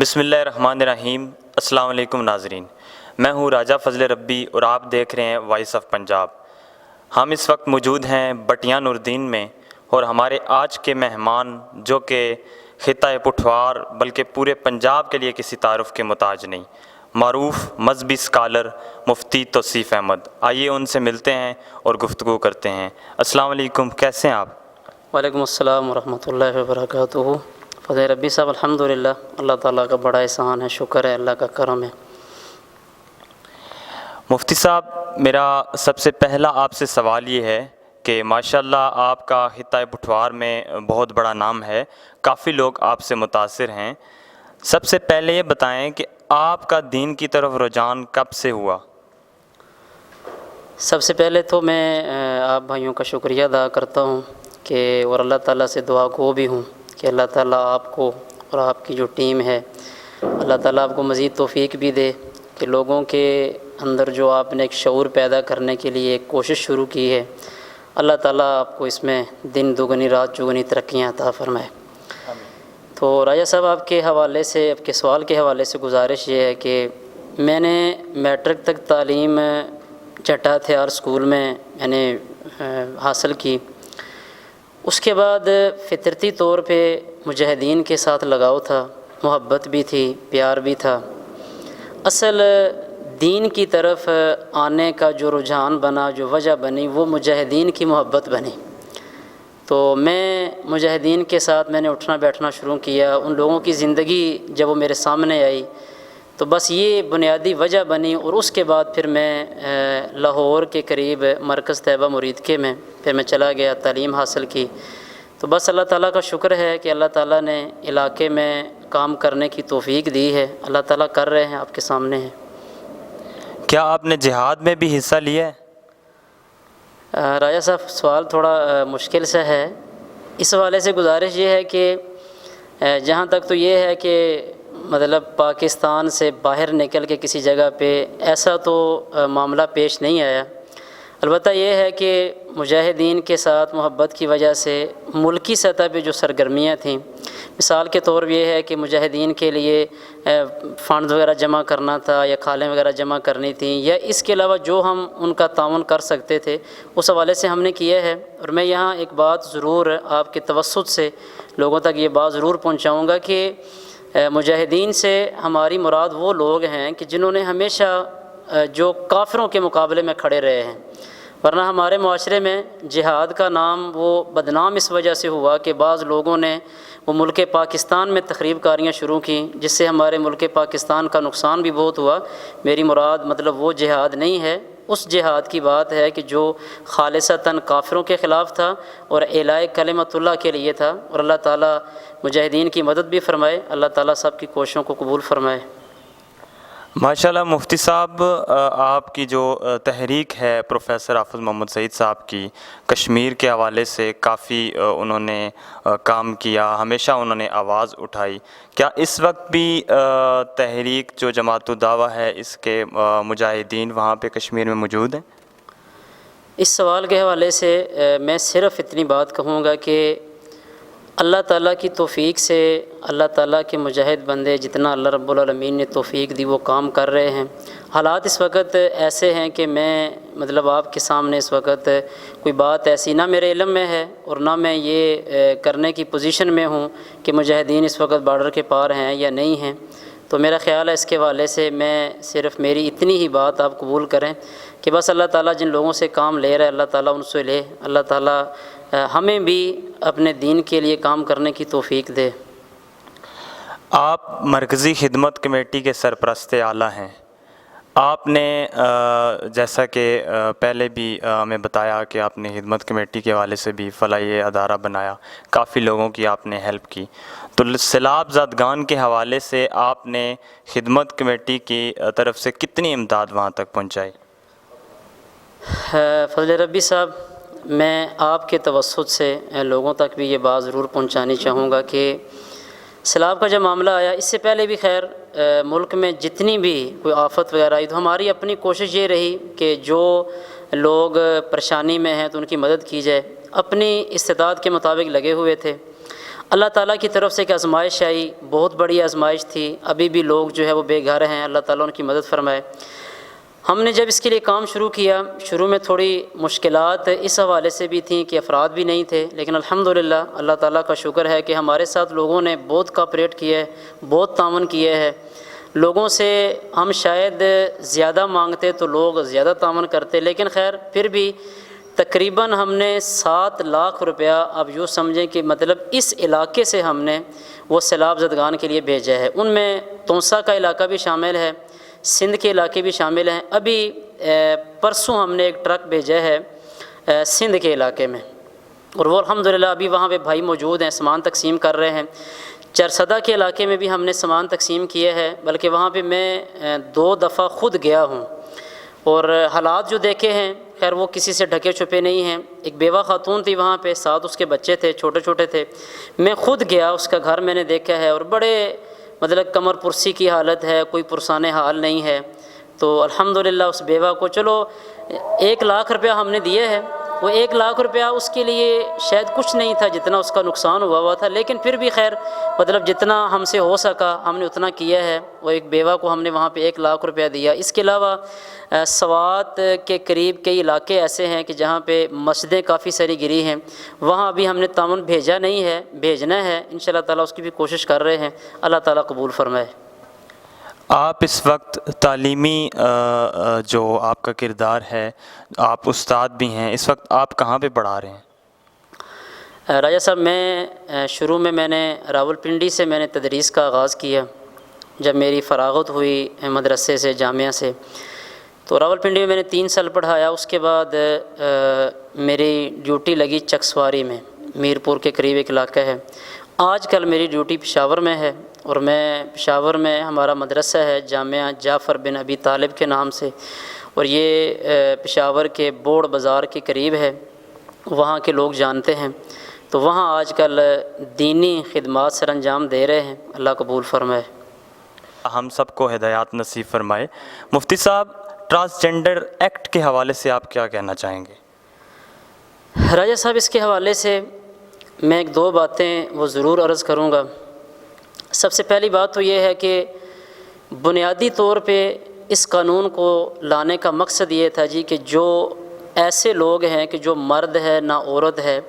بسم اللہ الرحمن الرحیم۔ السلام علیکم ناظرین، میں ہوں راجہ فضل ربی اور آپ دیکھ رہے ہیں وائس آف پنجاب۔ ہم اس وقت موجود ہیں بٹیاں نوردین میں، اور ہمارے آج کے مہمان جو کہ خطہ پٹھوار بلکہ پورے پنجاب کے لیے کسی تعارف کے محتاج نہیں، معروف مذہبی اسکالر مفتی توصیف احمد۔ آئیے ان سے ملتے ہیں اور گفتگو کرتے ہیں۔ السلام علیکم، کیسے ہیں آپ؟ وعلیکم السلام ورحمۃ اللہ وبرکاتہ۔ فضل ربی صاحب الحمدللہ، اللہ تعالیٰ کا بڑا احسان ہے، شکر ہے، اللہ کا کرم ہے۔ مفتی صاحب، میرا سب سے پہلا آپ سے سوال یہ ہے کہ ماشاءاللہ آپ کا خطہ پٹھوار میں بہت بڑا نام ہے، کافی لوگ آپ سے متاثر ہیں۔ سب سے پہلے یہ بتائیں کہ آپ کا دین کی طرف رجحان کب سے ہوا؟ سب سے پہلے تو میں آپ بھائیوں کا شکریہ ادا کرتا ہوں کہ اور اللہ تعالیٰ سے دعا گو بھی ہوں کہ اللہ تعالیٰ آپ کو اور آپ کی جو ٹیم ہے، اللہ تعالیٰ آپ کو مزید توفیق بھی دے کہ لوگوں کے اندر جو آپ نے ایک شعور پیدا کرنے کے لیے ایک کوشش شروع کی ہے، اللہ تعالیٰ آپ کو اس میں دن دگنی رات چگنی ترقیاں عطا فرمائے۔ تو راجہ صاحب، آپ کے حوالے سے، آپ کے سوال کے حوالے سے گزارش یہ ہے کہ میں نے میٹرک تک تعلیم چٹا تھیار اسکول میں نے حاصل کی۔ اس کے بعد فطرتی طور پہ مجاہدین کے ساتھ لگاؤ تھا، محبت بھی تھی، پیار بھی تھا۔ اصل دین کی طرف آنے کا جو رجحان بنا، جو وجہ بنی، وہ مجاہدین کی محبت بنی۔ تو میں مجاہدین کے ساتھ میں نے اٹھنا بیٹھنا شروع کیا، ان لوگوں کی زندگی جب وہ میرے سامنے آئی تو بس یہ بنیادی وجہ بنی، اور اس کے بعد پھر میں لاہور کے قریب مرکز طیبہ مریدکے میں پھر میں چلا گیا، تعلیم حاصل کی۔ تو بس اللہ تعالیٰ کا شکر ہے کہ اللہ تعالیٰ نے علاقے میں کام کرنے کی توفیق دی ہے، اللہ تعالیٰ کر رہے ہیں، آپ کے سامنے ہیں۔ کیا آپ نے جہاد میں بھی حصہ لیا ہے؟ راجہ صاحب، سوال تھوڑا مشکل سا ہے۔ اس حوالے سے گزارش یہ ہے کہ جہاں تک تو یہ ہے کہ مطلب پاکستان سے باہر نکل کے کسی جگہ پہ ایسا تو معاملہ پیش نہیں آیا۔ البتہ یہ ہے کہ مجاہدین کے ساتھ محبت کی وجہ سے ملکی سطح پہ جو سرگرمیاں تھیں، مثال کے طور یہ ہے کہ مجاہدین کے لیے فنڈز وغیرہ جمع کرنا تھا یا کھالیں وغیرہ جمع کرنی تھیں، یا اس کے علاوہ جو ہم ان کا تعاون کر سکتے تھے اس حوالے سے ہم نے کیا ہے۔ اور میں یہاں ایک بات ضرور آپ کے توسط سے لوگوں تک یہ بات ضرور پہنچاؤں گا کہ مجاہدین سے ہماری مراد وہ لوگ ہیں کہ جنہوں نے ہمیشہ جو کافروں کے مقابلے میں کھڑے رہے ہیں، ورنہ ہمارے معاشرے میں جہاد کا نام وہ بدنام اس وجہ سے ہوا کہ بعض لوگوں نے وہ ملک پاکستان میں تخریب کاریاں شروع کیں، جس سے ہمارے ملک پاکستان کا نقصان بھی بہت ہوا۔ میری مراد مطلب وہ جہاد نہیں ہے، اس جہاد کی بات ہے کہ جو خالصتاً کافروں کے خلاف تھا اور اعلاء کلمت اللہ کے لیے تھا، اور اللہ تعالیٰ مجاہدین کی مدد بھی فرمائے، اللہ تعالیٰ سب کی کوششوں کو قبول فرمائے۔ ماشاءاللہ مفتی صاحب، آپ کی جو تحریک ہے پروفیسر حافظ محمد سعید صاحب کی، کشمیر کے حوالے سے کافی انہوں نے کام کیا، ہمیشہ انہوں نے آواز اٹھائی۔ کیا اس وقت بھی تحریک جو جماعت الدعوہ ہے، اس کے مجاہدین وہاں پہ کشمیر میں موجود ہیں؟ اس سوال کے حوالے سے میں صرف اتنی بات کہوں گا کہ اللہ تعالیٰ کی توفیق سے اللہ تعالیٰ کے مجاہد بندے جتنا اللہ رب العالمین نے توفیق دی وہ کام کر رہے ہیں۔ حالات اس وقت ایسے ہیں کہ میں مطلب آپ کے سامنے اس وقت کوئی بات ایسی نہ میرے علم میں ہے اور نہ میں یہ کرنے کی پوزیشن میں ہوں کہ مجاہدین اس وقت بارڈر کے پار ہیں یا نہیں ہیں۔ تو میرا خیال ہے اس کے حوالے سے میں صرف میری اتنی ہی بات آپ قبول کریں کہ بس اللہ تعالیٰ جن لوگوں سے کام لے رہا ہے اللہ تعالیٰ ان سے لے، اللہ تعالیٰ ہمیں بھی اپنے دین کے لیے کام کرنے کی توفیق دے۔ آپ مرکزی خدمت کمیٹی کے سرپرست اعلیٰ ہیں۔ آپ نے جیسا کہ پہلے بھی ہمیں بتایا کہ آپ نے خدمت کمیٹی کے حوالے سے بھی فلاحی ادارہ بنایا، کافی لوگوں کی آپ نے ہیلپ کی، تو سیلاب زدگان کے حوالے سے آپ نے خدمت کمیٹی کی طرف سے کتنی امداد وہاں تک پہنچائی؟ فضل ربی صاحب، میں آپ کے توسط سے لوگوں تک بھی یہ بات ضرور پہنچانی چاہوں گا کہ سیلاب کا جب معاملہ آیا، اس سے پہلے بھی خیر ملک میں جتنی بھی کوئی آفت وغیرہ آئی تو ہماری اپنی کوشش یہ رہی کہ جو لوگ پریشانی میں ہیں تو ان کی مدد کی جائے، اپنی استطاعت کے مطابق لگے ہوئے تھے۔ اللہ تعالیٰ کی طرف سے ایک آزمائش آئی، بہت بڑی آزمائش تھی، ابھی بھی لوگ جو ہے وہ بے گھر ہیں، اللہ تعالیٰ ان کی مدد فرمائے۔ ہم نے جب اس کے لیے کام شروع کیا، شروع میں تھوڑی مشکلات اس حوالے سے بھی تھیں کہ افراد بھی نہیں تھے، لیکن الحمدللہ اللہ تعالیٰ کا شکر ہے کہ ہمارے ساتھ لوگوں نے بہت کوآپریٹ کیا ہے، بہت تعاون کیا ہے۔ لوگوں سے ہم شاید زیادہ مانگتے تو لوگ زیادہ تعاون کرتے، لیکن خیر پھر بھی تقریباً ہم نے 7 لاکھ روپیہ، اب یوں سمجھیں کہ مطلب اس علاقے سے ہم نے وہ سیلاب زدگان کے لیے بھیجا ہے۔ ان میں تونسا کا علاقہ بھی شامل ہے، سندھ کے علاقے بھی شامل ہیں۔ ابھی پرسوں ہم نے ایک ٹرک بھیجا ہے سندھ کے علاقے میں، اور وہ الحمدللہ ابھی وہاں پہ بھائی موجود ہیں، سامان تقسیم کر رہے ہیں۔ چرسدہ کے علاقے میں بھی ہم نے سامان تقسیم کیا ہے، بلکہ وہاں پہ میں 2 دفعہ خود گیا ہوں، اور حالات جو دیکھے ہیں خیر وہ کسی سے ڈھکے چھپے نہیں ہیں۔ ایک بیوہ خاتون تھی وہاں پہ، ساتھ اس کے بچے تھے، چھوٹے چھوٹے تھے۔ میں خود گیا، اس کا گھر میں نے دیکھا ہے، اور بڑے مطلب کمر پرسی کی حالت ہے، کوئی پرسان حال نہیں ہے۔ تو الحمدللہ اس بیوہ کو چلو 1 لاکھ روپیہ ہم نے دیے ہے، وہ 1 لاکھ روپیہ اس کے لیے شاید کچھ نہیں تھا جتنا اس کا نقصان ہوا تھا، لیکن پھر بھی خیر مطلب جتنا ہم سے ہو سکا ہم نے اتنا کیا ہے۔ وہ ایک بیوہ کو ہم نے وہاں پہ 1 لاکھ روپیہ دیا۔ اس کے علاوہ سوات کے قریب کئی علاقے ایسے ہیں کہ جہاں پہ مسجدیں کافی ساری گری ہیں، وہاں ابھی ہم نے تعاون بھیجا نہیں ہے، بھیجنا ہے انشاءاللہ تعالیٰ، اس کی بھی کوشش کر رہے ہیں، اللہ تعالیٰ قبول فرمائے۔ آپ اس وقت تعلیمی جو آپ کا کردار ہے، آپ استاد بھی ہیں، اس وقت آپ کہاں پہ پڑھا رہے ہیں؟ راجہ صاحب میں شروع میں نے راولپنڈی سے میں نے تدریس کا آغاز کیا، جب میری فراغت ہوئی مدرسے سے، جامعہ سے، تو راولپنڈی میں میں نے 3 سال پڑھایا۔ اس کے بعد میری ڈیوٹی لگی چکسواری میں، میرپور کے قریب ایک علاقہ ہے۔ آج کل میری ڈیوٹی پشاور میں ہے، اور میں پشاور میں ہمارا مدرسہ ہے جامعہ جعفر بن ابی طالب کے نام سے، اور یہ پشاور کے بوڑ بازار کے قریب ہے، وہاں کے لوگ جانتے ہیں۔ تو وہاں آج کل دینی خدمات سر انجام دے رہے ہیں، اللہ قبول فرمائے۔ ہم سب کو ہدایات نصیب فرمائے۔ مفتی صاحب، ٹرانسجنڈر ایکٹ کے حوالے سے آپ کیا کہنا چاہیں گے؟ راجہ صاحب اس کے حوالے سے میں 1-2 باتیں وہ ضرور عرض کروں گا۔ سب سے پہلی بات تو یہ ہے کہ بنیادی طور پہ اس قانون کو لانے کا مقصد یہ تھا جی کہ جو ایسے لوگ ہیں کہ جو مرد ہے نہ عورت ہے،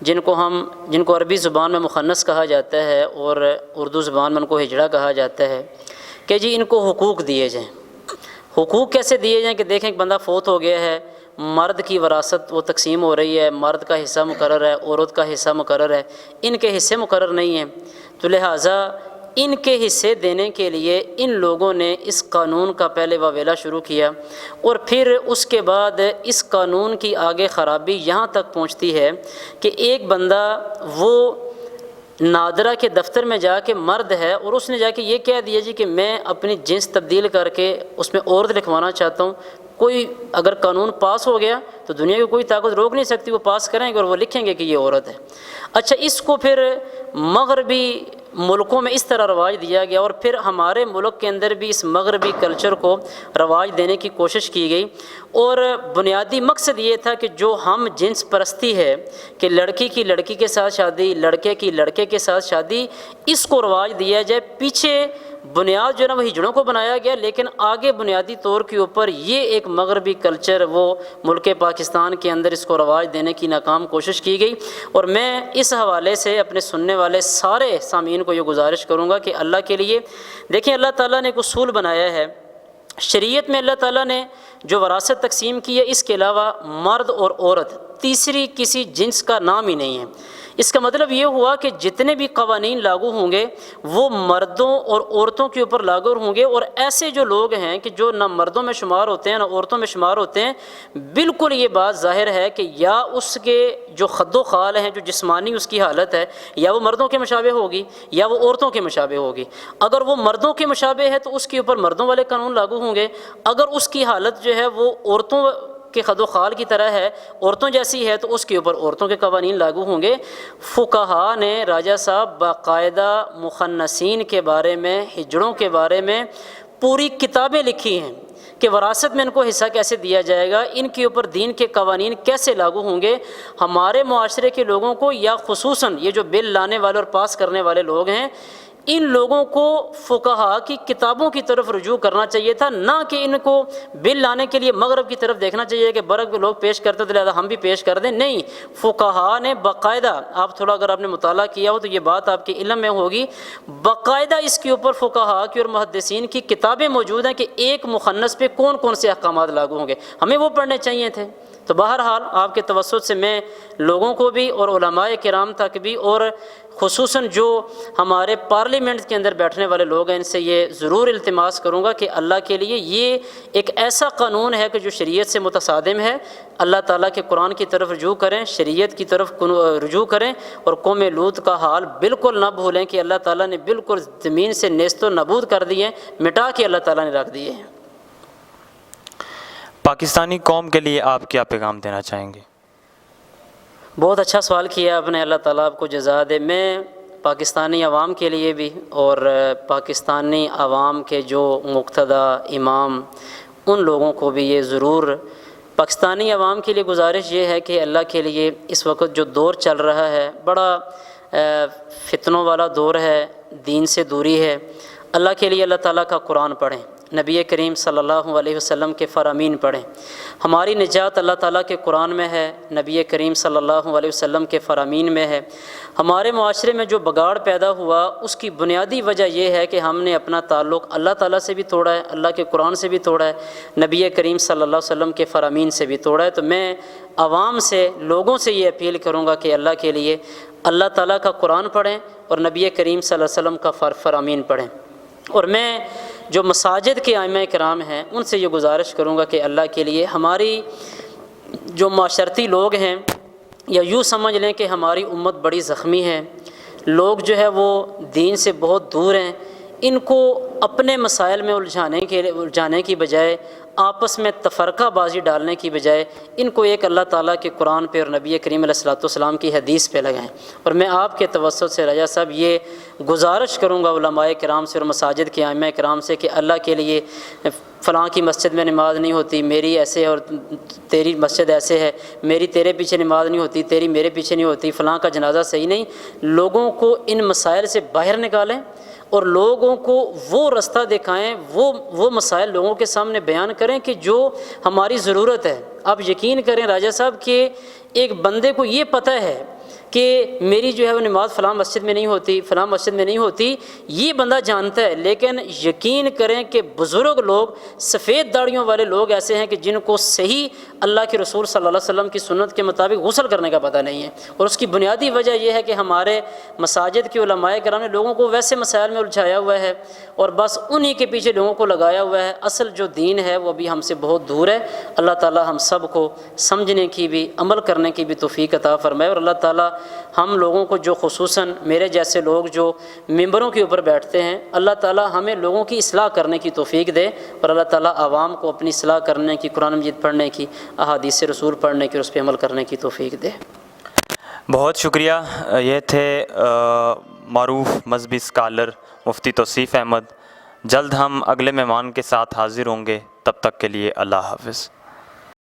جن کو عربی زبان میں مخنث کہا جاتا ہے اور اردو زبان میں ان کو ہجڑا کہا جاتا ہے، کہ جی ان کو حقوق دیے جائیں۔ حقوق کیسے دیے جائیں کہ دیکھیں ایک بندہ فوت ہو گیا ہے، مرد کی وراثت وہ تقسیم ہو رہی ہے، مرد کا حصہ مقرر ہے، عورت کا حصہ مقرر ہے، ان کے حصے مقرر نہیں ہیں، تو لہٰذا ان کے حصے دینے کے لیے ان لوگوں نے اس قانون کا پہلے واویلا شروع کیا، اور پھر اس کے بعد اس قانون کی آگے خرابی یہاں تک پہنچتی ہے کہ ایک بندہ وہ نادرہ کے دفتر میں جا کے مرد ہے، اور اس نے جا کے یہ کہہ دیا جی کہ میں اپنی جنس تبدیل کر کے اس میں عورت لکھوانا چاہتا ہوں۔ کوئی اگر قانون پاس ہو گیا تو دنیا کی کوئی طاقت روک نہیں سکتی، وہ پاس کریں گے اور وہ لکھیں گے کہ یہ عورت ہے۔ اچھا، اس کو پھر مغربی ملکوں میں اس طرح رواج دیا گیا، اور پھر ہمارے ملک کے اندر بھی اس مغربی کلچر کو رواج دینے کی کوشش کی گئی، اور بنیادی مقصد یہ تھا کہ جو ہم جنس پرستی ہے کہ لڑکی کی لڑکی کے ساتھ شادی، لڑکے کی لڑکے کے ساتھ شادی، اس کو رواج دیا جائے۔ پیچھے بنیاد جو ہے نا وہ ہجڑوں کو بنایا گیا، لیکن آگے بنیادی طور کے اوپر یہ ایک مغربی کلچر وہ ملک پاکستان کے اندر اس کو رواج دینے کی ناکام کوشش کی گئی۔ اور میں اس حوالے سے اپنے سننے والے سارے سامعین کو یہ گزارش کروں گا کہ اللہ کے لیے دیکھیں، اللہ تعالیٰ نے ایک اصول بنایا ہے شریعت میں، اللہ تعالیٰ نے جو وراثت تقسیم کی ہے اس کے علاوہ مرد اور عورت تیسری کسی جنس کا نام ہی نہیں ہے۔ اس کا مطلب یہ ہوا کہ جتنے بھی قوانین لاگو ہوں گے وہ مردوں اور عورتوں کے اوپر لاگو ہوں گے، اور ایسے جو لوگ ہیں کہ جو نہ مردوں میں شمار ہوتے ہیں نہ عورتوں میں شمار ہوتے ہیں، بالکل یہ بات ظاہر ہے کہ یا اس کے جو خد و خال ہیں، جو جسمانی اس کی حالت ہے، یا وہ مردوں کے مشابہ ہوگی یا وہ عورتوں کے مشابہ ہوگی۔ اگر وہ مردوں کے مشابہ ہے تو اس کے اوپر مردوں والے قانون لاگو ہوں گے، اگر اس کی حالت جو ہے وہ عورتوں کے خد و خال کی طرح ہے، عورتوں جیسی ہے، تو اس کے اوپر عورتوں کے قوانین لاگو ہوں گے۔ فقہا نے راجہ صاحب باقاعدہ مخنثین کے بارے میں، ہجڑوں کے بارے میں پوری کتابیں لکھی ہیں کہ وراثت میں ان کو حصہ کیسے دیا جائے گا، ان کے اوپر دین کے قوانین کیسے لاگو ہوں گے، ہمارے معاشرے کے لوگوں کو یا خصوصاً یہ جو بل لانے والے اور پاس کرنے والے لوگ ہیں، ان لوگوں کو فقہا کی کتابوں کی طرف رجوع کرنا چاہیے تھا، نہ کہ ان کو بل لانے کے لیے مغرب کی طرف دیکھنا چاہیے کہ برق کے لوگ پیش کرتے تو لہٰذا ہم بھی پیش کر دیں۔ نہیں، فقہا نے باقاعدہ، آپ تھوڑا اگر آپ نے مطالعہ کیا ہو تو یہ بات آپ کے علم میں ہوگی، باقاعدہ اس کے اوپر فقہا کی اور محدثین کی کتابیں موجود ہیں کہ ایک مخنث پہ کون کون سے احکامات لاگو ہوں گے، ہمیں وہ پڑھنے چاہیے تھے۔ تو بہرحال آپ کے توسط سے میں لوگوں کو بھی اور علماء کرام تک بھی اور خصوصاً جو ہمارے پارلیمنٹ کے اندر بیٹھنے والے لوگ ہیں ان سے یہ ضرور التماس کروں گا کہ اللہ کے لیے یہ ایک ایسا قانون ہے کہ جو شریعت سے متصادم ہے، اللہ تعالیٰ کے قرآن کی طرف رجوع کریں، شریعت کی طرف رجوع کریں، اور قوم لوط کا حال بالکل نہ بھولیں کہ اللہ تعالیٰ نے بالکل زمین سے نیست و نابود کر دیے، مٹا کے اللہ تعالیٰ نے رکھ دیے ہیں۔ پاکستانی قوم کے لیے آپ کیا پیغام دینا چاہیں گے؟ بہت اچھا سوال کیا آپ نے، اللہ تعالیٰ آپ کو جزا دے۔ میں پاکستانی عوام کے لیے بھی اور پاکستانی عوام کے جو مقتدی امام ان لوگوں کو بھی یہ ضرور، پاکستانی عوام کے لیے گزارش یہ ہے کہ اللہ کے لیے اس وقت جو دور چل رہا ہے بڑا فتنوں والا دور ہے، دین سے دوری ہے، اللہ کے لیے اللہ تعالیٰ کا قرآن پڑھیں، نبی کریم صلی اللہ علیہ وسلم کے فرامین پڑھیں۔ ہماری نجات اللہ تعالیٰ کے قرآن میں ہے، نبی کریم صلی اللہ علیہ وسلم کے فرامین میں ہے۔ ہمارے معاشرے میں جو بگاڑ پیدا ہوا اس کی بنیادی وجہ یہ ہے کہ ہم نے اپنا تعلق اللہ تعالیٰ سے بھی توڑا ہے، اللہ کے قرآن سے بھی توڑا ہے، نبی کریم صلی اللہ علیہ وسلم کے فرامین سے بھی توڑا ہے۔ تو میں عوام سے، لوگوں سے یہ اپیل کروں گا کہ اللہ کے لیے اللہ تعالیٰ کا قرآن پڑھیں اور نبی کریم صلی اللہ علیہ وسلم کا فرامین پڑھیں۔ اور میں جو مساجد کے ائمہ کرام ہیں ان سے یہ گزارش کروں گا کہ اللہ کے لیے ہماری جو معاشرتی لوگ ہیں، یا یوں سمجھ لیں کہ ہماری امت بڑی زخمی ہے، لوگ جو ہے وہ دین سے بہت دور ہیں، ان کو اپنے مسائل میں الجھانے کی بجائے، آپس میں تفرقہ بازی ڈالنے کی بجائے ان کو ایک اللہ تعالیٰ کے قرآن پہ اور نبی کریم علیہ الصلوۃ والسلام کی حدیث پہ لگائیں۔ اور میں آپ کے توسط سے رضا صاحب یہ گزارش کروں گا علماء کرام سے اور مساجد کے ائمہ کرام سے کہ اللہ کے لیے فلاں کی مسجد میں نماز نہیں ہوتی، میری ایسے اور تیری مسجد ایسے ہے، میری تیرے پیچھے نماز نہیں ہوتی، تیری میرے پیچھے نہیں ہوتی، فلاں کا جنازہ صحیح نہیں، لوگوں کو ان مسائل سے باہر نکالیں اور لوگوں کو وہ رستہ دکھائیں، وہ مسائل لوگوں کے سامنے بیان کریں کہ جو ہماری ضرورت ہے۔ آپ یقین کریں راجہ صاحب کہ ایک بندے کو یہ پتہ ہے کہ میری جو ہے وہ نماز فلاں مسجد میں نہیں ہوتی، فلاں مسجد میں نہیں ہوتی، یہ بندہ جانتا ہے، لیکن یقین کریں کہ بزرگ لوگ، سفید داڑھیوں والے لوگ ایسے ہیں کہ جن کو صحیح اللہ کے رسول صلی اللہ علیہ وسلم کی سنت کے مطابق غسل کرنے کا پتہ نہیں ہے۔ اور اس کی بنیادی وجہ یہ ہے کہ ہمارے مساجد کے علماء کرام نے لوگوں کو ویسے مسائل میں الجھایا ہوا ہے اور بس انہی کے پیچھے لوگوں کو لگایا ہوا ہے۔ اصل جو دین ہے وہ بھی ہم سے بہت دور ہے۔ اللہ تعالیٰ ہم سب کو سمجھنے کی بھی، عمل کرنے کی بھی توفیق عطا فرمائے، اور اللہ تعالیٰ ہم لوگوں کو، جو خصوصاً میرے جیسے لوگ جو ممبروں کے اوپر بیٹھتے ہیں، اللہ تعالیٰ ہمیں لوگوں کی اصلاح کرنے کی توفیق دے، اور اللہ تعالیٰ عوام کو اپنی اصلاح کرنے کی، قرآن مجید پڑھنے کی، احادیث رسول پڑھنے کی اور اس پہ عمل کرنے کی توفیق دے۔ بہت شکریہ۔ یہ تھے معروف مذہبی اسکالر مفتی توصیف احمد۔ جلد ہم اگلے مہمان کے ساتھ حاضر ہوں گے، تب تک کے لیے اللہ حافظ۔